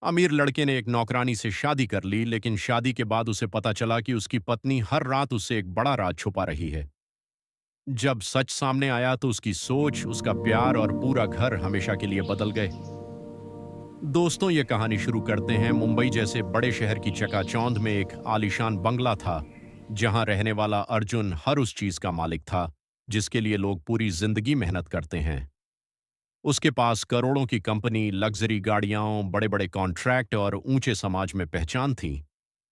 अमीर लड़के ने एक नौकरानी से शादी कर ली, लेकिन शादी के बाद उसे पता चला कि उसकी पत्नी हर रात उससे एक बड़ा राज छुपा रही है। जब सच सामने आया तो उसकी सोच, उसका प्यार और पूरा घर हमेशा के लिए बदल गए। दोस्तों, ये कहानी शुरू करते हैं। मुंबई जैसे बड़े शहर की चकाचौंध में एक आलीशान बंगला था, जहां रहने वाला अर्जुन हर उस चीज का मालिक था जिसके लिए लोग पूरी जिंदगी मेहनत करते हैं। उसके पास करोड़ों की कंपनी, लग्जरी गाड़ियां, बड़े बड़े कॉन्ट्रैक्ट और ऊंचे समाज में पहचान थी।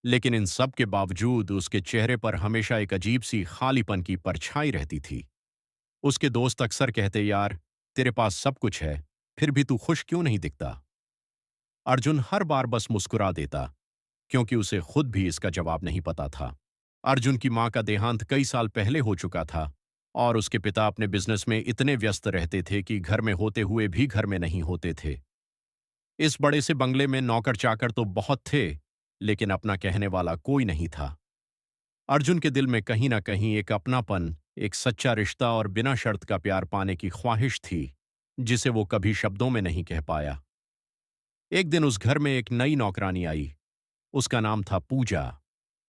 लेकिन इन सब के बावजूद उसके चेहरे पर हमेशा एक अजीब सी खालीपन की परछाई रहती थी। उसके दोस्त अक्सर कहते, यार, तेरे पास सब कुछ है, फिर भी तू खुश क्यों नहीं दिखता? अर्जुन हर बार बस मुस्कुरा देता, क्योंकि उसे खुद भी इसका जवाब नहीं पता था। अर्जुन की मां का देहांत कई साल पहले हो चुका था, और उसके पिता अपने बिजनेस में इतने व्यस्त रहते थे कि घर में होते हुए भी घर में नहीं होते थे। इस बड़े से बंगले में नौकर चाकर तो बहुत थे, लेकिन अपना कहने वाला कोई नहीं था। अर्जुन के दिल में कहीं ना कहीं एक अपनापन, एक सच्चा रिश्ता और बिना शर्त का प्यार पाने की ख्वाहिश थी, जिसे वो कभी शब्दों में नहीं कह पाया। एक दिन उस घर में एक नई नौकरानी आई। उसका नाम था पूजा।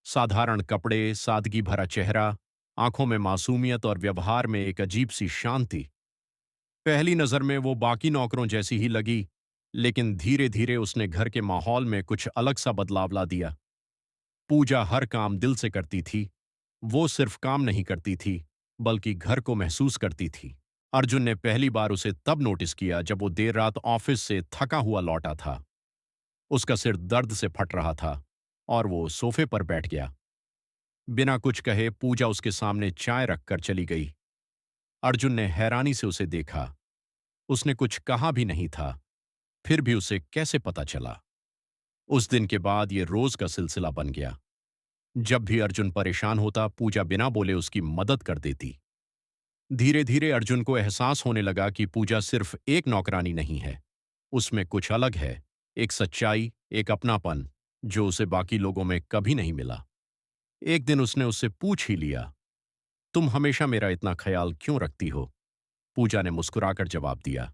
साधारण कपड़े, सादगी भरा चेहरा, आंखों में मासूमियत और व्यवहार में एक अजीब सी शांति। पहली नजर में वो बाकी नौकरों जैसी ही लगी, लेकिन धीरे धीरे उसने घर के माहौल में कुछ अलग सा बदलाव ला दिया। पूजा हर काम दिल से करती थी। वो सिर्फ काम नहीं करती थी, बल्कि घर को महसूस करती थी। अर्जुन ने पहली बार उसे तब नोटिस किया जब वो देर रात ऑफिस से थका हुआ लौटा था। उसका सिर दर्द से फट रहा था, और वो सोफे पर बैठ गया। बिना कुछ कहे पूजा उसके सामने चाय रखकर चली गई। अर्जुन ने हैरानी से उसे देखा। उसने कुछ कहा भी नहीं था, फिर भी उसे कैसे पता चला? उस दिन के बाद ये रोज का सिलसिला बन गया। जब भी अर्जुन परेशान होता, पूजा बिना बोले उसकी मदद कर देती। धीरे धीरे अर्जुन को एहसास होने लगा कि पूजा सिर्फ एक नौकरानी नहीं है। उसमें कुछ अलग है, एक सच्चाई, एक अपनापन, जो उसे बाकी लोगों में कभी नहीं मिला। एक दिन उसने उससे पूछ ही लिया, तुम हमेशा मेरा इतना ख्याल क्यों रखती हो? पूजा ने मुस्कुराकर जवाब दिया,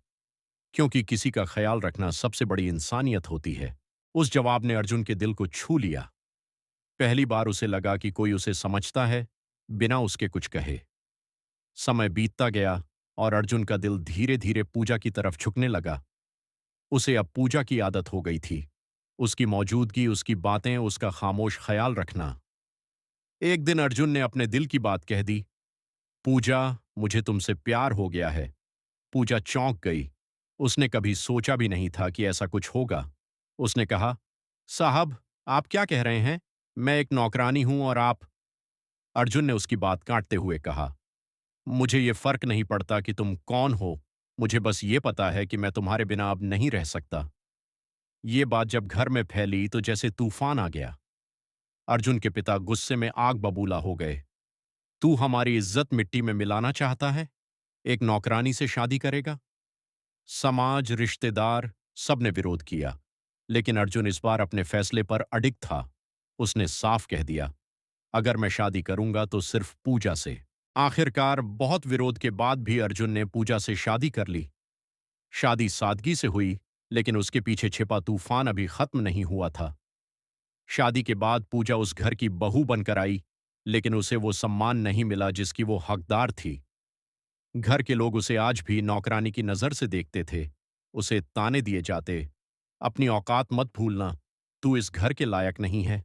क्योंकि किसी का ख्याल रखना सबसे बड़ी इंसानियत होती है। उस जवाब ने अर्जुन के दिल को छू लिया। पहली बार उसे लगा कि कोई उसे समझता है, बिना उसके कुछ कहे। समय बीतता गया, और अर्जुन का दिल धीरे धीरे पूजा की तरफ झुकने लगा। उसे अब पूजा की आदत हो गई थी। उसकी मौजूदगी, उसकी बातें, उसका खामोश ख्याल रखना। एक दिन अर्जुन ने अपने दिल की बात कह दी, पूजा, मुझे तुमसे प्यार हो गया है। पूजा चौंक गई। उसने कभी सोचा भी नहीं था कि ऐसा कुछ होगा। उसने कहा, साहब, आप क्या कह रहे हैं? मैं एक नौकरानी हूं और आप। अर्जुन ने उसकी बात काटते हुए कहा, मुझे ये फर्क नहीं पड़ता कि तुम कौन हो। मुझे बस ये पता है कि मैं तुम्हारे बिना अब नहीं रह सकता। ये बात जब घर में फैली तो जैसे तूफान आ गया। अर्जुन के पिता गुस्से में आग बबूला हो गए। तू हमारी इज्जत मिट्टी में मिलाना चाहता है? एक नौकरानी से शादी करेगा? समाज, रिश्तेदार, सबने विरोध किया, लेकिन अर्जुन इस बार अपने फैसले पर अडिग था। उसने साफ कह दिया, अगर मैं शादी करूंगा तो सिर्फ पूजा से। आखिरकार बहुत विरोध के बाद भी अर्जुन ने पूजा से शादी कर ली। शादी सादगी से हुई, लेकिन उसके पीछे छिपा तूफान अभी खत्म नहीं हुआ था। शादी के बाद पूजा उस घर की बहू बनकर आई, लेकिन उसे वो सम्मान नहीं मिला जिसकी वो हकदार थी। घर के लोग उसे आज भी नौकरानी की नजर से देखते थे। उसे ताने दिए जाते, अपनी औकात मत भूलना, तू इस घर के लायक नहीं है।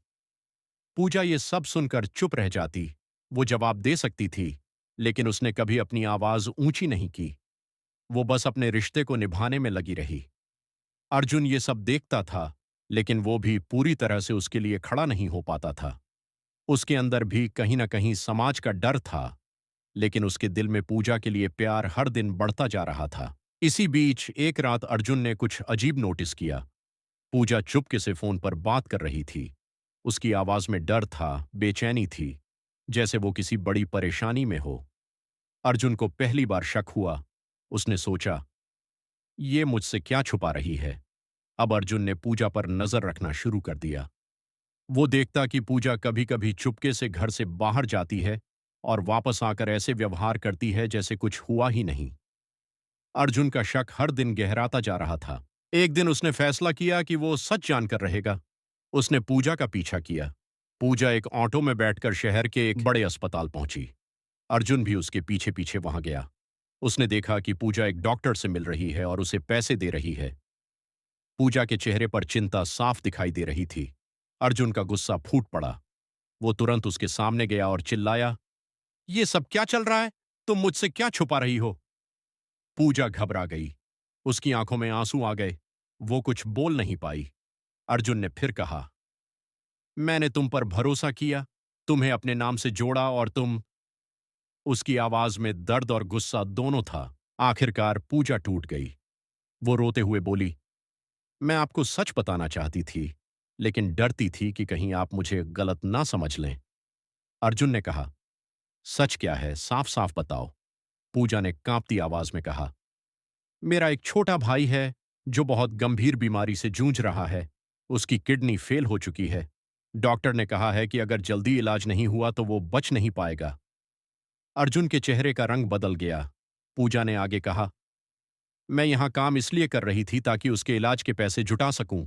पूजा ये सब सुनकर चुप रह जाती। वो जवाब दे सकती थी, लेकिन उसने कभी अपनी आवाज ऊंची नहीं की। वो बस अपने रिश्ते को निभाने में लगी रही। अर्जुन ये सब देखता था, लेकिन वो भी पूरी तरह से उसके लिए खड़ा नहीं हो पाता था। उसके अंदर भी कहीं ना कहीं समाज का डर था, लेकिन उसके दिल में पूजा के लिए प्यार हर दिन बढ़ता जा रहा था। इसी बीच एक रात अर्जुन ने कुछ अजीब नोटिस किया। पूजा चुपके से फोन पर बात कर रही थी। उसकी आवाज में डर था, बेचैनी थी, जैसे वो किसी बड़ी परेशानी में हो। अर्जुन को पहली बार शक हुआ। उसने सोचा, ये मुझसे क्या छुपा रही है? अब अर्जुन ने पूजा पर नजर रखना शुरू कर दिया। वो देखता कि पूजा कभी कभी चुपके से घर से बाहर जाती है और वापस आकर ऐसे व्यवहार करती है जैसे कुछ हुआ ही नहीं। अर्जुन का शक हर दिन गहराता जा रहा था। एक दिन उसने फैसला किया कि वो सच जानकर रहेगा। उसने पूजा का पीछा किया। पूजा एक ऑटो में बैठकर शहर के एक बड़े अस्पताल पहुंची। अर्जुन भी उसके पीछे पीछे वहां गया। उसने देखा कि पूजा एक डॉक्टर से मिल रही है और उसे पैसे दे रही है। पूजा के चेहरे पर चिंता साफ दिखाई दे रही थी। अर्जुन का गुस्सा फूट पड़ा। वो तुरंत उसके सामने गया और चिल्लाया, ये सब क्या चल रहा है? तुम मुझसे क्या छुपा रही हो? पूजा घबरा गई। उसकी आंखों में आंसू आ गए। वो कुछ बोल नहीं पाई। अर्जुन ने फिर कहा, मैंने तुम पर भरोसा किया, तुम्हें अपने नाम से जोड़ा और तुम। उसकी आवाज में दर्द और गुस्सा दोनों था। आखिरकार पूजा टूट गई। वो रोते हुए बोली, मैं आपको सच बताना चाहती थी, लेकिन डरती थी कि कहीं आप मुझे गलत ना समझ लें। अर्जुन ने कहा, सच क्या है, साफ साफ बताओ। पूजा ने कांपती आवाज में कहा, मेरा एक छोटा भाई है जो बहुत गंभीर बीमारी से जूझ रहा है। उसकी किडनी फेल हो चुकी है। डॉक्टर ने कहा है कि अगर जल्दी इलाज नहीं हुआ तो वो बच नहीं पाएगा। अर्जुन के चेहरे का रंग बदल गया। पूजा ने आगे कहा, मैं यहां काम इसलिए कर रही थी ताकि उसके इलाज के पैसे जुटा सकूं।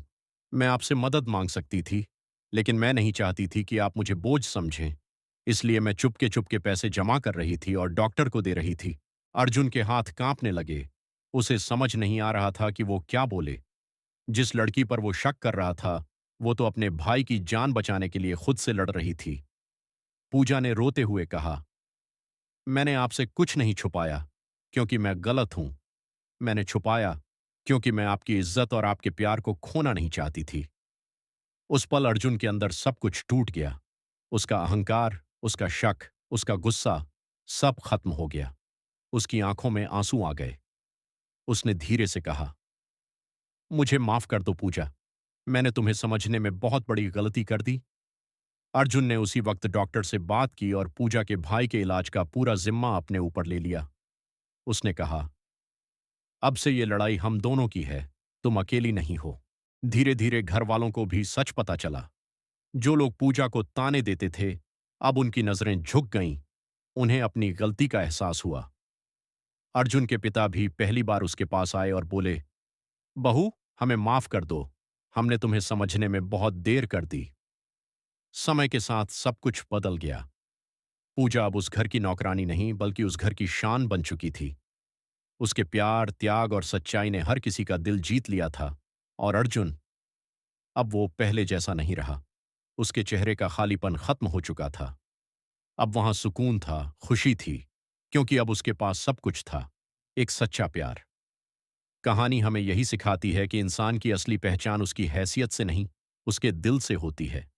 मैं आपसे मदद मांग सकती थी, लेकिन मैं नहीं चाहती थी कि आप मुझे बोझ समझें। इसलिए मैं चुपके चुपके पैसे जमा कर रही थी और डॉक्टर को दे रही थी। अर्जुन के हाथ कांपने लगे। उसे समझ नहीं आ रहा था कि वो क्या बोले। जिस लड़की पर वो शक कर रहा था, वो तो अपने भाई की जान बचाने के लिए खुद से लड़ रही थी। पूजा ने रोते हुए कहा, मैंने आपसे कुछ नहीं छुपाया, क्योंकि मैं गलत हूं। मैंने छुपाया क्योंकि मैं आपकी इज्जत और आपके प्यार को खोना नहीं चाहती थी। उस पल अर्जुन के अंदर सब कुछ टूट गया। उसका अहंकार, उसका शक, उसका गुस्सा, सब खत्म हो गया। उसकी आंखों में आंसू आ गए। उसने धीरे से कहा, मुझे माफ कर दो पूजा। मैंने तुम्हें समझने में बहुत बड़ी गलती कर दी। अर्जुन ने उसी वक्त डॉक्टर से बात की और पूजा के भाई के इलाज का पूरा जिम्मा अपने ऊपर ले लिया। उसने कहा, अब से ये लड़ाई हम दोनों की है, तुम अकेली नहीं हो। धीरे धीरे घर वालों को भी सच पता चला। जो लोग पूजा को ताने देते थे, अब उनकी नजरें झुक गईं। उन्हें अपनी गलती का एहसास हुआ। अर्जुन के पिता भी पहली बार उसके पास आए और बोले, बहू, हमें माफ कर दो। हमने तुम्हें समझने में बहुत देर कर दी। समय के साथ सब कुछ बदल गया। पूजा अब उस घर की नौकरानी नहीं, बल्कि उस घर की शान बन चुकी थी। उसके प्यार, त्याग और सच्चाई ने हर किसी का दिल जीत लिया था। और अर्जुन, अब वो पहले जैसा नहीं रहा। उसके चेहरे का खालीपन खत्म हो चुका था। अब वहां सुकून था, खुशी थी, क्योंकि अब उसके पास सब कुछ था, एक सच्चा प्यार। कहानी हमें यही सिखाती है कि इंसान की असली पहचान उसकी हैसियत से नहीं, उसके दिल से होती है।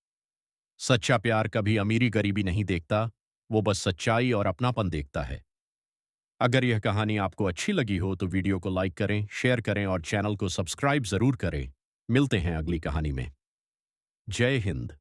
सच्चा प्यार कभी अमीरी गरीबी नहीं देखता, वो बस सच्चाई और अपनापन देखता है। अगर यह कहानी आपको अच्छी लगी हो तो वीडियो को लाइक करें, शेयर करें और चैनल को सब्सक्राइब जरूर करें। मिलते हैं अगली कहानी में। जय हिंद।